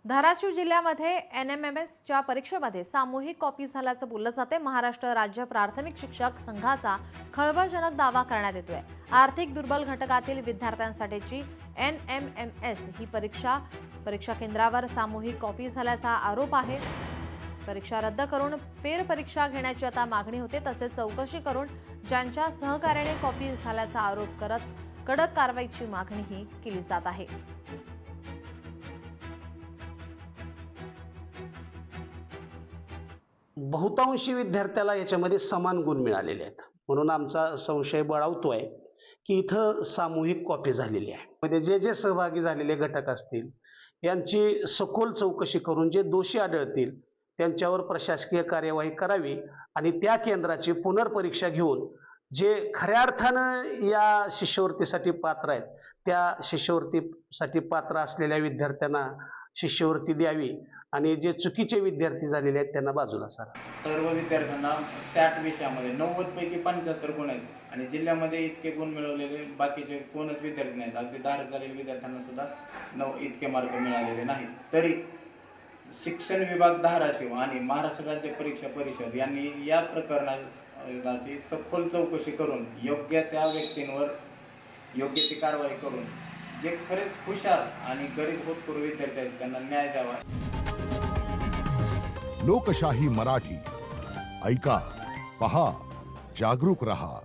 धाराशिव जिल्ह्यामध्ये NMMSच्या परीक्षेमध्ये सामूहिक कॉपी झाल्याचं बोललं जाते। महाराष्ट्र राज्य प्राथमिक शिक्षक संघाचा खळबळजनक दावा करण्यात येतोय। आर्थिक दुर्बल घटकातील विद्यार्थ्यांसाठीची NMMS ही परीक्षा केंद्रावर सामूहिक कॉपी झाल्याचा आरोप आहे। परीक्षा रद्द करून फेरपरीक्षा घेण्याची आता मागणी होते। तसेच चौकशी करून ज्यांच्या सहकार्याने कॉपी झाल्याचा आरोप करत कडक कारवाईची मागणीही केली जात आहे। बहुतांशी विद्यार्थ्याला याच्यामध्ये समान गुण मिळालेले आहेत, म्हणून आमचा संशय बळावतोय की इथं सामूहिक कॉपी झालेली आहे। म्हणजे जे सहभागी झालेले घटक असतील यांची सखोल चौकशी करून जे दोषी आढळतील त्यांच्यावर प्रशासकीय कार्यवाही करावी आणि त्या केंद्राची पुनर्परीक्षा घेऊन जे खऱ्या अर्थानं या शिष्यवृत्तीसाठी पात्र आहेत त्या शिष्यवृत्तीसाठी पात्र असलेल्या विद्यार्थ्यांना शिष्यवृत्ती द्यावी आणि जे चुकीचे विद्यार्थी झालेले आहेत त्यांना बाजूला सारा। सर्व विद्यार्थ्यांना 60 विषयामध्ये 90 पैकी 75 गुण आहेत आणि जिल्ह्यामध्ये इतके गुण मिळवलेले बाकीचे कोणच विद्यार्थी नाहीत। अगदी 10 झालेल्या विद्यार्थ्यांना सुद्धा इतके मार्क मिळालेले नाहीत। तरी शिक्षण विभाग धाराशिव आणि महाराष्ट्र राज्य परीक्षा परिषद यांनी या प्रकरणाची सखोल चौकशी करून योग्य त्या व्यक्तींवर योग्य ती कारवाई करून जे खरेच हुशार आणि गरीब होतकरू विद्यार्थी आहेत त्यांना न्याय द्यावा। लोकशाही मराठी ऐका, पहा, जागरूक रहा।